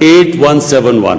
8171,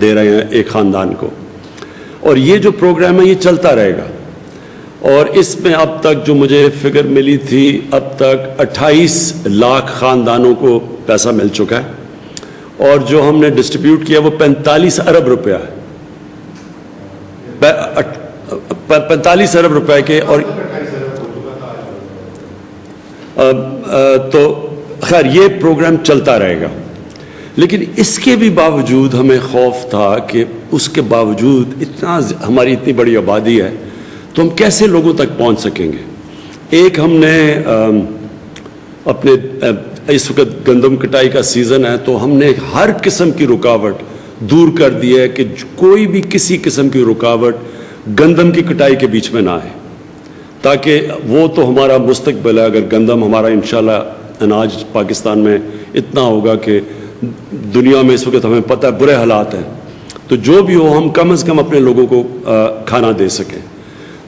دے رہے ہیں ایک خاندان کو. اور یہ جو پروگرام ہے یہ چلتا رہے گا. اور اس میں اب تک جو مجھے فگر ملی تھی, اب تک 28 لاکھ خاندانوں کو پیسہ مل چکا ہے, اور جو ہم نے ڈسٹریبیوٹ کیا وہ 45 ارب روپیہ ہے, 45 ارب روپے کے. اور تو خیر یہ پروگرام چلتا رہے گا. لیکن اس کے بھی باوجود ہمیں خوف تھا کہ اس کے باوجود ہماری اتنی بڑی آبادی ہے تو ہم کیسے لوگوں تک پہنچ سکیں گے. ایک ہم نے اپنے اس وقت گندم کٹائی کا سیزن ہے تو ہم نے ہر قسم کی رکاوٹ دور کر دی ہے کہ کوئی بھی کسی قسم کی رکاوٹ گندم کی کٹائی کے بیچ میں نہ آئے, تاکہ وہ تو ہمارا مستقبل ہے. اگر گندم ہمارا انشاءاللہ اناج پاکستان میں اتنا ہوگا کہ دنیا میں اس وقت ہمیں پتہ ہے برے حالات ہیں, تو جو بھی ہو ہم کم از کم اپنے لوگوں کو کھانا دے سکیں.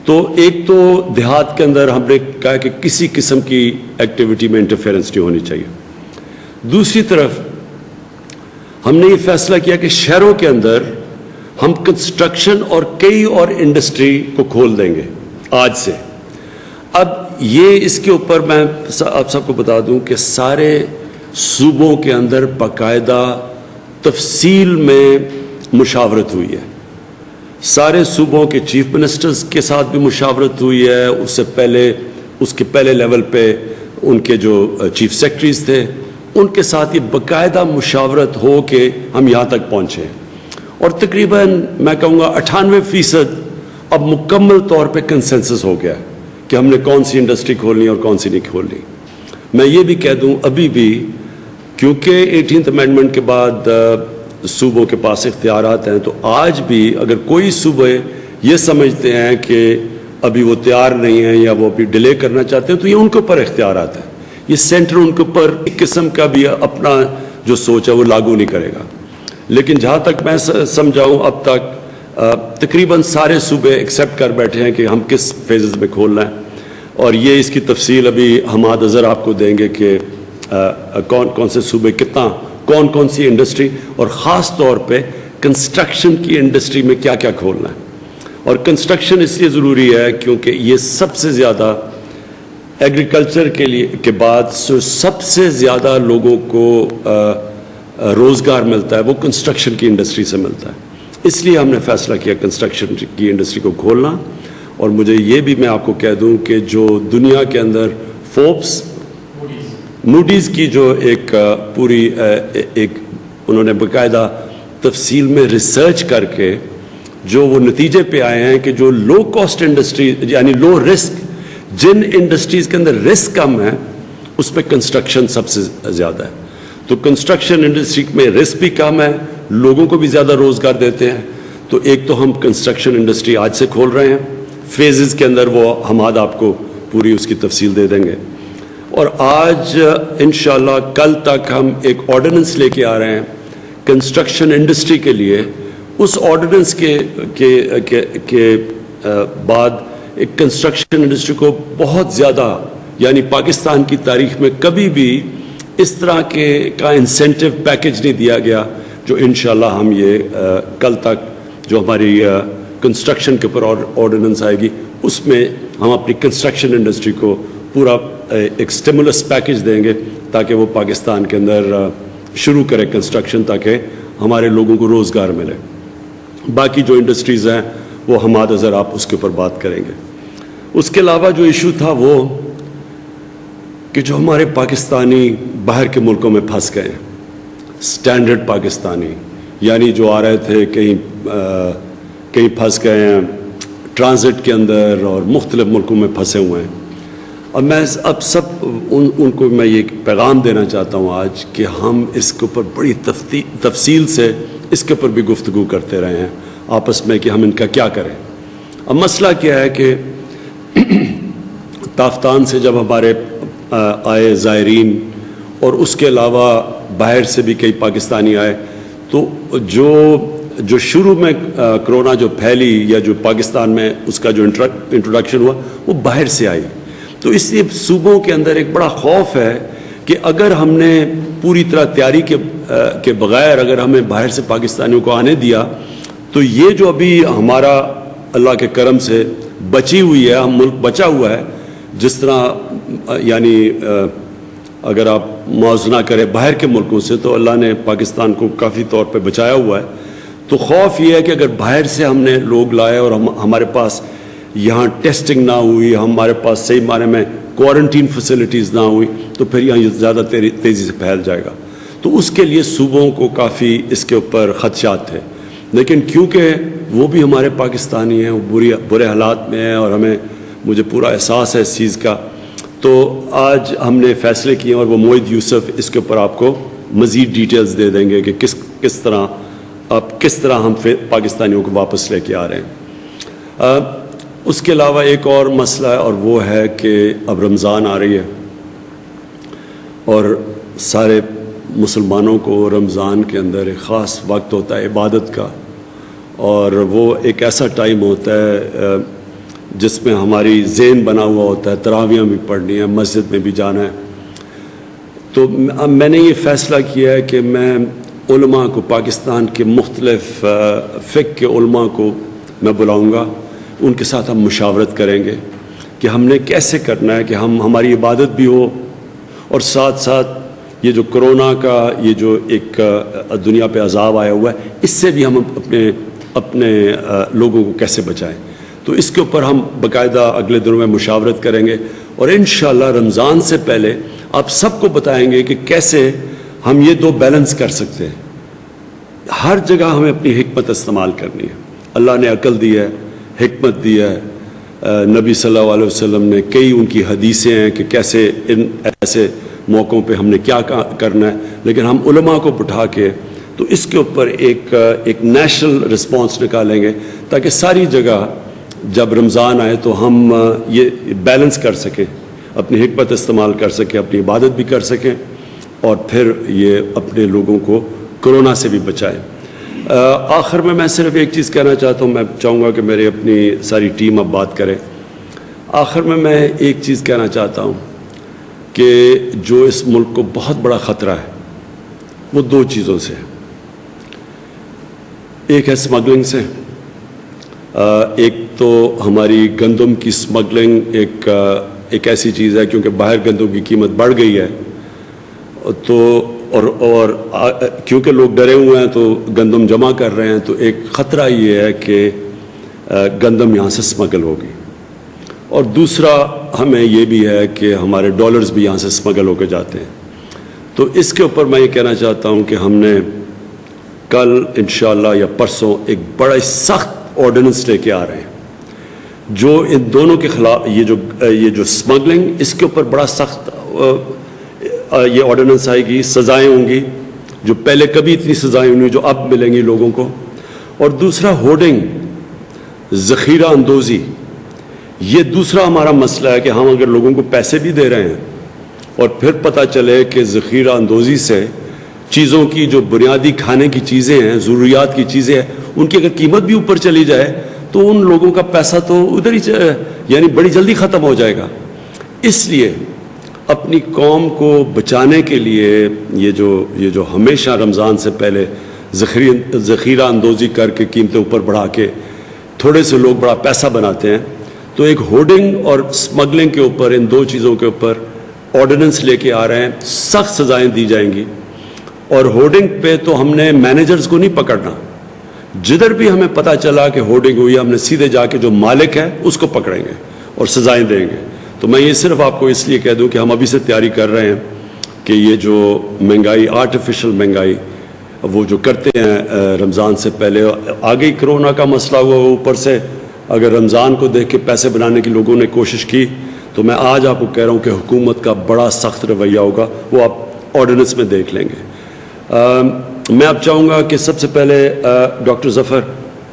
تو ایک تو دیہات کے اندر ہم نے کہا کہ کسی قسم کی ایکٹیویٹی میں انٹرفیئرنس نہیں ہونی چاہیے. دوسری طرف ہم نے یہ فیصلہ کیا کہ شہروں کے اندر ہم کنسٹرکشن اور کئی اور انڈسٹری کو کھول دیں گے آج سے. اب یہ اس کے اوپر میں آپ سب کو بتا دوں کہ سارے صوبوں کے اندر باقاعدہ تفصیل میں مشاورت ہوئی ہے. سارے صوبوں کے چیف منسٹرز کے ساتھ بھی مشاورت ہوئی ہے. اس سے پہلے اس کے پہلے لیول پہ ان کے جو چیف سیکرٹریز تھے ان کے ساتھ یہ باقاعدہ مشاورت ہو کے ہم یہاں تک پہنچے ہیں. اور تقریباً میں کہوں گا 98% اب مکمل طور پہ کنسنسس ہو گیا ہے کہ ہم نے کون سی انڈسٹری کھولنی اور کون سی نہیں کھولنی. میں یہ بھی کہہ دوں ابھی بھی کیونکہ 18th امینڈمنٹ کے بعد صوبوں کے پاس اختیارات ہیں, تو آج بھی اگر کوئی صوبے یہ سمجھتے ہیں کہ ابھی وہ تیار نہیں ہیں یا وہ ابھی ڈیلے کرنا چاہتے ہیں تو یہ ان کے اوپر اختیارات ہیں. یہ سینٹر ان کے اوپر ایک قسم کا بھی اپنا جو سوچ ہے وہ لاگو نہیں کرے گا. لیکن جہاں تک میں سمجھاؤں اب تک تقریباً سارے صوبے ایکسیپٹ کر بیٹھے ہیں کہ ہم کس فیزز میں کھولنا ہے. اور یہ اس کی تفصیل ابھی حماد اظہر آپ کو دیں گے کہ کون کون سے صوبے کتنا کون کون سی انڈسٹری اور خاص طور پہ کنسٹرکشن کی انڈسٹری میں کیا کیا کھولنا ہے. اور کنسٹرکشن اس لیے ضروری ہے کیونکہ یہ سب سے زیادہ ایگریکلچر کے بعد سب سے زیادہ لوگوں کو روزگار ملتا ہے وہ کنسٹرکشن کی انڈسٹری سے ملتا ہے. اس لیے ہم نے فیصلہ کیا کنسٹرکشن کی انڈسٹری کو کھولنا. اور مجھے یہ بھی میں آپ کو کہہ دوں کہ جو دنیا کے اندر فوربس موڈیز کی جو ایک پوری ایک انہوں نے باقاعدہ تفصیل میں ریسرچ کر کے جو وہ نتیجے پہ آئے ہیں کہ جو لو کاسٹ انڈسٹری یعنی لو رسک جن انڈسٹریز کے اندر رسک کم ہے اس پہ کنسٹرکشن سب سے زیادہ ہے. تو کنسٹرکشن انڈسٹری میں رسک بھی کم ہے, لوگوں کو بھی زیادہ روزگار دیتے ہیں. تو ایک تو ہم کنسٹرکشن انڈسٹری آج سے کھول رہے ہیں فیزز کے اندر, وہ حماد آپ کو پوری اس کی تفصیل دے دیں گے. اور آج انشاءاللہ کل تک ہم ایک آرڈیننس لے کے آ رہے ہیں کنسٹرکشن انڈسٹری کے لیے. اس آرڈیننس کے بعد ایک کنسٹرکشن انڈسٹری کو بہت زیادہ یعنی پاکستان کی تاریخ میں کبھی بھی اس طرح کا انسینٹیو پیکج نہیں دیا گیا جو انشاءاللہ ہم یہ کل تک جو ہماری کنسٹرکشن کے اوپر آرڈیننس آئے گی اس میں ہم اپنی کنسٹرکشن انڈسٹری کو پورا ایک سٹیمولس پیکج دیں گے تاکہ وہ پاکستان کے اندر شروع کرے کنسٹرکشن تاکہ ہمارے لوگوں کو روزگار ملے. باقی جو انڈسٹریز ہیں وہ حماد اظہر آپ اس کے اوپر بات کریں گے. اس کے علاوہ جو ایشو تھا وہ کہ جو ہمارے پاکستانی باہر کے ملکوں میں پھنس گئے ہیں, سٹینڈرڈ پاکستانی یعنی جو آ رہے تھے کہیں پھنس گئے ہیں ٹرانزٹ کے اندر اور مختلف ملکوں میں پھنسے ہوئے ہیں. اب میں اب سب ان کو میں یہ پیغام دینا چاہتا ہوں آج کہ ہم اس کے اوپر بڑی تفصیل سے اس کے اوپر بھی گفتگو کرتے رہے ہیں آپس میں کہ ہم ان کا کیا کریں. اب مسئلہ کیا ہے کہ تافتان سے جب ہمارے آئے زائرین اور اس کے علاوہ باہر سے بھی کئی پاکستانی آئے تو جو شروع میں کرونا جو پھیلی یا جو پاکستان میں اس کا جو انٹروڈکشن ہوا وہ باہر سے آئی. تو اس لیے صوبوں کے اندر ایک بڑا خوف ہے کہ اگر ہم نے پوری طرح تیاری کے بغیر اگر ہمیں باہر سے پاکستانیوں کو آنے دیا تو یہ جو ابھی ہمارا اللہ کے کرم سے بچی ہوئی ہے، ہم ملک بچا ہوا ہے، جس طرح یعنی اگر آپ موازنہ کریں باہر کے ملکوں سے تو اللہ نے پاکستان کو کافی طور پہ بچایا ہوا ہے. تو خوف یہ ہے کہ اگر باہر سے ہم نے لوگ لائے اور ہمارے پاس یہاں ٹیسٹنگ نہ ہوئی، ہمارے پاس صحیح معنی میں کوارنٹین فیسلٹیز نہ ہوئی، تو پھر یہاں یہ زیادہ تیزی سے پھیل جائے گا. تو اس کے لیے صوبوں کو کافی اس کے اوپر خدشات تھے، لیکن کیونکہ وہ بھی ہمارے پاکستانی ہیں، وہ برے حالات میں ہیں اور مجھے پورا احساس ہے اس چیز کا، تو آج ہم نے فیصلے کیے اور وہ موعد یوسف اس کے اوپر آپ کو مزید ڈیٹیلز دے دیں گے کہ کس طرح ہم پاکستانیوں کو واپس لے کے آ رہے ہیں. اس کے علاوہ ایک اور مسئلہ ہے اور وہ ہے کہ اب رمضان آ رہی ہے اور سارے مسلمانوں کو رمضان کے اندر ایک خاص وقت ہوتا ہے عبادت کا، اور وہ ایک ایسا ٹائم ہوتا ہے جس میں ہماری ذہن بنا ہوا ہوتا ہے، تراویحیں بھی پڑھنی ہے، مسجد میں بھی جانا ہے. تو میں نے یہ فیصلہ کیا ہے کہ میں علماء کو، پاکستان کے مختلف فقہ کے علماء کو میں بلاؤں گا، ان کے ساتھ ہم مشاورت کریں گے کہ ہم نے کیسے کرنا ہے کہ ہماری عبادت بھی ہو اور ساتھ ساتھ یہ جو کرونا کا یہ جو ایک دنیا پہ عذاب آیا ہوا ہے اس سے بھی ہم اپنے لوگوں کو کیسے بچائیں. تو اس کے اوپر ہم باقاعدہ اگلے دنوں میں مشاورت کریں گے اور انشاءاللہ رمضان سے پہلے آپ سب کو بتائیں گے کہ کیسے ہم یہ دو بیلنس کر سکتے ہیں. ہر جگہ ہمیں اپنی حکمت استعمال کرنی ہے. اللہ نے عقل دی ہے، حکمت دی ہے، نبی صلی اللہ علیہ وسلم نے کئی ان کی حدیثیں ہیں کہ کیسے ان ایسے موقعوں پہ ہم نے کیا کرنا ہے، لیکن ہم علماء کو بٹھا کے تو اس کے اوپر ایک نیشنل رسپانس نکالیں گے تاکہ ساری جگہ جب رمضان آئے تو ہم یہ بیلنس کر سکیں، اپنی حکمت استعمال کر سکیں، اپنی عبادت بھی کر سکیں اور پھر یہ اپنے لوگوں کو کرونا سے بھی بچائیں. آخر میں صرف ایک چیز کہنا چاہتا ہوں، میں چاہوں گا کہ میری اپنی ساری ٹیم اب بات کرے. آخر میں ایک چیز کہنا چاہتا ہوں کہ جو اس ملک کو بہت بڑا خطرہ ہے وہ دو چیزوں سے. ایک ہے سمگلنگ سے، ایک تو ہماری گندم کی سمگلنگ ایک ایسی چیز ہے کیونکہ باہر گندم کی قیمت بڑھ گئی ہے تو اور کیونکہ لوگ ڈرے ہوئے ہیں تو گندم جمع کر رہے ہیں، تو ایک خطرہ یہ ہے کہ گندم یہاں سے سمگل ہوگی. اور دوسرا ہمیں یہ بھی ہے کہ ہمارے ڈالرز بھی یہاں سے سمگل ہو کے جاتے ہیں. تو اس کے اوپر میں یہ کہنا چاہتا ہوں کہ ہم نے کل انشاءاللہ یا پرسوں ایک بڑا سخت آرڈیننس لے کے آ رہے ہیں جو ان دونوں کے خلاف یہ جو سمگلنگ، اس کے اوپر بڑا سخت یہ آرڈیننس آئے گی، سزائیں ہوں گی جو پہلے کبھی اتنی سزائیں نہیں جو اب ملیں گی لوگوں کو. اور دوسرا ہوڈنگ، ذخیرہ اندوزی، یہ دوسرا ہمارا مسئلہ ہے کہ ہم اگر لوگوں کو پیسے بھی دے رہے ہیں اور پھر پتہ چلے کہ ذخیرہ اندوزی سے چیزوں کی جو بنیادی کھانے کی چیزیں ہیں، ضروریات کی چیزیں ہیں، ان کی اگر قیمت بھی اوپر چلی جائے تو ان لوگوں کا پیسہ تو ادھر ہی یعنی بڑی جلدی ختم ہو جائے گا. اس لیے اپنی قوم کو بچانے کے لیے یہ جو ہمیشہ رمضان سے پہلے ذخیرہ اندوزی کر کے قیمتیں اوپر بڑھا کے تھوڑے سے لوگ بڑا پیسہ بناتے ہیں، تو ایک ہوڈنگ اور سمگلنگ کے اوپر، ان دو چیزوں کے اوپر آرڈیننس لے کے آ رہے ہیں. سخت سزائیں دی جائیں گی. اور ہوڈنگ پہ تو ہم نے مینیجرز کو نہیں پکڑنا، جدھر بھی ہمیں پتہ چلا کہ ہوڈنگ ہوئی ہم نے سیدھے جا کے جو مالک ہے اس کو پکڑیں گے اور سزائیں دیں گے. تو میں یہ صرف آپ کو اس لیے کہہ دوں کہ ہم ابھی سے تیاری کر رہے ہیں کہ یہ جو مہنگائی، آرٹیفیشل مہنگائی وہ جو کرتے ہیں رمضان سے پہلے، آگے ہی کرونا کا مسئلہ ہوا، اوپر سے اگر رمضان کو دیکھ کے پیسے بنانے کی لوگوں نے کوشش کی، تو میں آج آپ کو کہہ رہا ہوں کہ حکومت کا بڑا سخت رویہ ہوگا، وہ آپ آرڈیننس میں دیکھ لیں گے. میں اب چاہوں گا کہ سب سے پہلے ڈاکٹر ظفر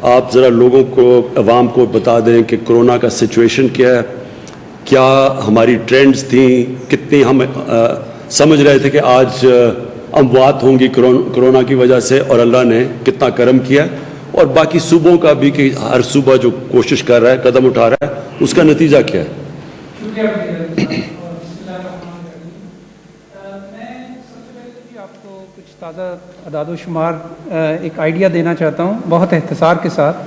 آپ ذرا لوگوں کو، عوام کو بتا دیں کہ کرونا کا سچویشن کیا ہے، کیا ہماری ٹرینڈز تھیں، کتنی ہم سمجھ رہے تھے کہ آج اموات ہوں گی کرونا کی وجہ سے، اور اللہ نے کتنا کرم کیا، اور باقی صوبوں کا بھی کہ ہر صوبہ جو کوشش کر رہا ہے، قدم اٹھا رہا ہے، اس کا نتیجہ کیا ہے. تازہ اعداد و شمار ایک آئیڈیا دینا چاہتا ہوں بہت اختصار کے ساتھ۔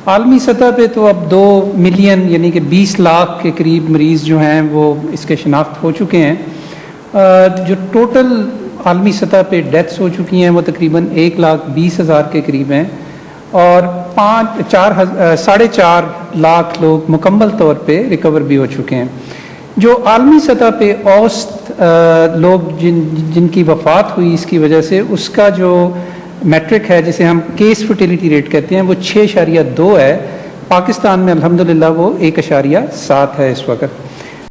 عالمی سطح پہ تو اب 2 ملین یعنی کہ 20 لاکھ کے قریب مریض جو ہیں وہ اس کے شناخت ہو چکے ہیں۔ جو ٹوٹل عالمی سطح پہ ڈیتھس ہو چکی ہیں وہ تقریباً 1,20,000 کے قریب ہیں، اور 4.5 لاکھ لوگ مکمل طور پہ ریکور بھی ہو چکے ہیں۔ جو عالمی سطح پہ اوسط لوگ جن کی وفات ہوئی اس کی وجہ سے، اس کا جو میٹرک ہے جسے ہم کیس فرٹیلیٹی ریٹ کہتے ہیں، وہ 6.2 ہے۔ پاکستان میں الحمدللہ وہ 1.7 ہے اس وقت۔